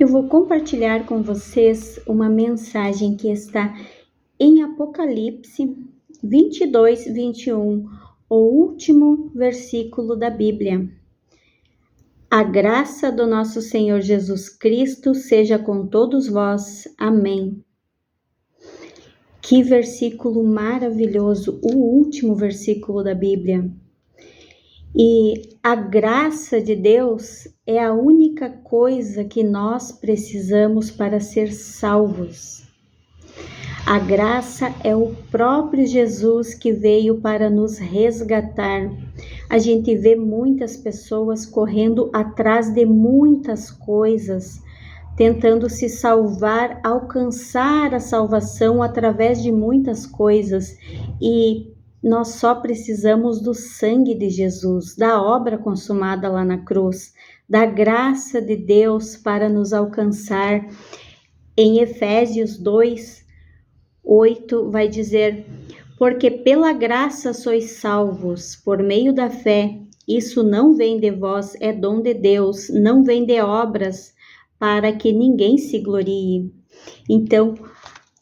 Eu vou compartilhar com vocês uma mensagem que está em Apocalipse 22, 21, o último versículo da Bíblia. A graça do nosso Senhor Jesus Cristo seja com todos vós. Amém. Que versículo maravilhoso, o último versículo da Bíblia. E a graça de Deus é a única coisa que nós precisamos para ser salvos. A graça é o próprio Jesus que veio para nos resgatar. A gente vê muitas pessoas correndo atrás de muitas coisas, tentando se salvar, alcançar a salvação através de muitas coisas, e nós só precisamos do sangue de Jesus, da obra consumada lá na cruz, da graça de Deus para nos alcançar. Em Efésios 2, 8 vai dizer: porque pela graça sois salvos, por meio da fé. Isso não vem de vós, é dom de Deus, não vem de obras, para que ninguém se glorie. Então,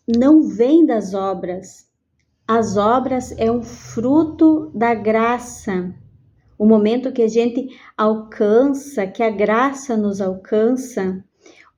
não vem das obras. As obras é um fruto da graça. O momento que a gente alcança, que a graça nos alcança,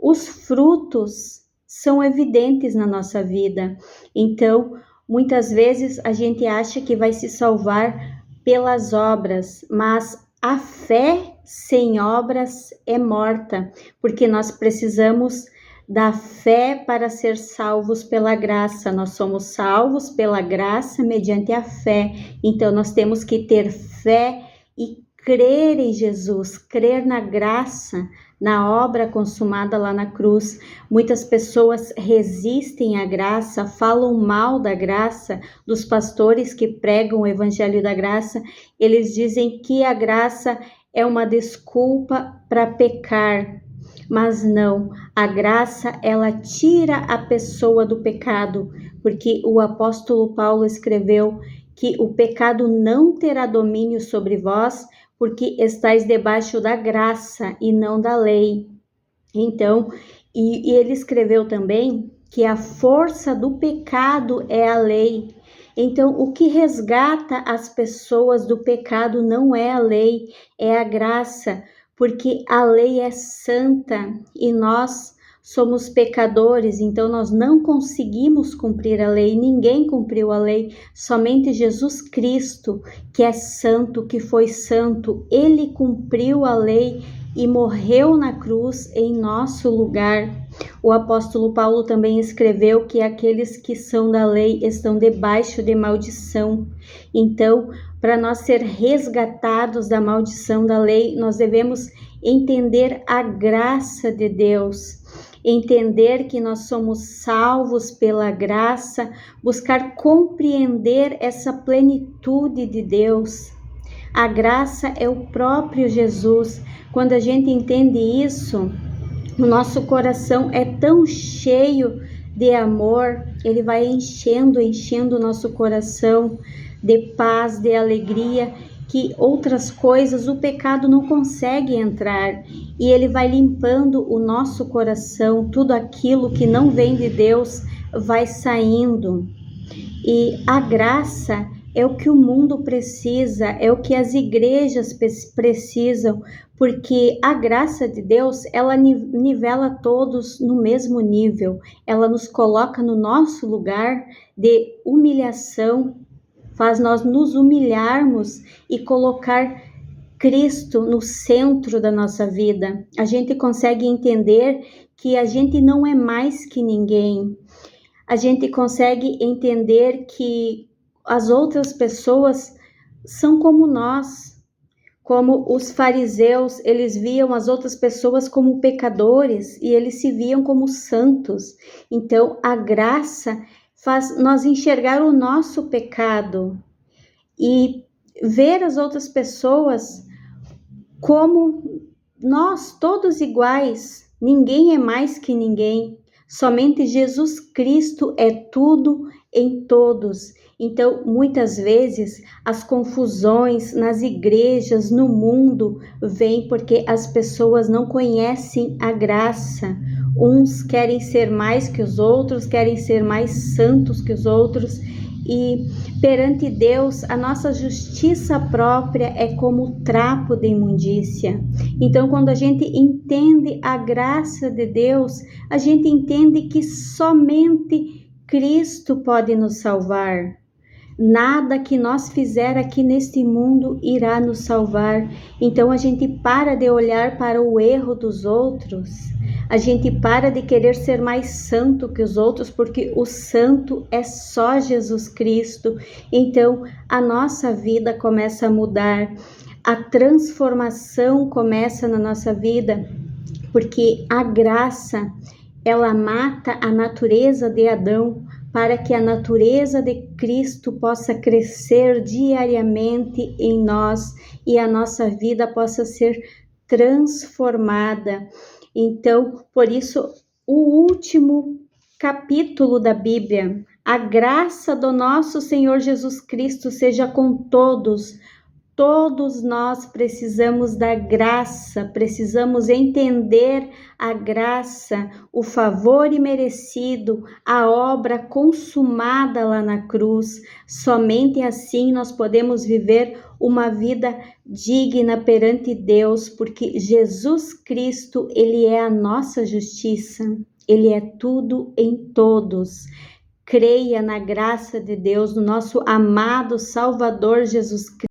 os frutos são evidentes na nossa vida. Então, muitas vezes a gente acha que vai se salvar pelas obras, mas a fé sem obras é morta, porque nós precisamos da fé para ser salvos pela graça. Nós somos salvos pela graça mediante a fé. Então, nós temos que ter fé e crer em Jesus, crer na graça, na obra consumada lá na cruz. Muitas pessoas resistem à graça, falam mal da graça, dos pastores que pregam o evangelho da graça. Eles dizem que a graça é uma desculpa para pecar. Mas não, a graça, ela tira a pessoa do pecado, porque o apóstolo Paulo escreveu que o pecado não terá domínio sobre vós, porque estáis debaixo da graça e não da lei. Então, e ele escreveu também que a força do pecado é a lei. Então, o que resgata as pessoas do pecado não é a lei, é a graça, porque a lei é santa e nós somos pecadores, então nós não conseguimos cumprir a lei, ninguém cumpriu a lei, somente Jesus Cristo, que é santo, que foi santo, ele cumpriu a lei e morreu na cruz em nosso lugar. O apóstolo Paulo também escreveu que aqueles que são da lei estão debaixo de maldição. Então, para nós ser resgatados da maldição da lei, nós devemos entender a graça de Deus, entender que nós somos salvos pela graça, buscar compreender essa plenitude de Deus. A graça é o próprio Jesus. Quando a gente entende isso, o nosso coração é tão cheio de amor, ele vai enchendo o nosso coração de paz, de alegria, que outras coisas o pecado não consegue entrar, e ele vai limpando o nosso coração, tudo aquilo que não vem de Deus vai saindo. E a graça é o que o mundo precisa, é o que as igrejas precisam, porque a graça de Deus, ela nivela todos no mesmo nível, ela nos coloca no nosso lugar de humilhação, faz nós nos humilharmos e colocar Cristo no centro da nossa vida. A gente consegue entender que a gente não é mais que ninguém. A gente consegue entender que as outras pessoas são como nós, como os fariseus, eles viam as outras pessoas como pecadores e eles se viam como santos. Então, a graça faz nós enxergar o nosso pecado e ver as outras pessoas como nós, todos iguais. Ninguém é mais que ninguém. Somente Jesus Cristo é tudo em todos. Então, muitas vezes, as confusões nas igrejas, no mundo, vêm porque as pessoas não conhecem a graça. Uns querem ser mais que os outros, querem ser mais santos que os outros, e perante Deus, a nossa justiça própria é como trapo de imundícia. Então, quando a gente entende a graça de Deus, a gente entende que somente Cristo pode nos salvar. Nada que nós fizer aqui neste mundo irá nos salvar. Então a gente para de olhar para o erro dos outros. A gente para de querer ser mais santo que os outros, porque o santo é só Jesus Cristo. Então a nossa vida começa a mudar. A transformação começa na nossa vida, porque a graça, ela mata a natureza de Adão, para que a natureza de Cristo possa crescer diariamente em nós e a nossa vida possa ser transformada. Então, por isso, o último capítulo da Bíblia: a graça do nosso Senhor Jesus Cristo seja com todos. Todos nós precisamos da graça, precisamos entender a graça, o favor imerecido, a obra consumada lá na cruz. Somente assim nós podemos viver uma vida digna perante Deus, porque Jesus Cristo, Ele é a nossa justiça, Ele é tudo em todos. Creia na graça de Deus, no nosso amado Salvador Jesus Cristo.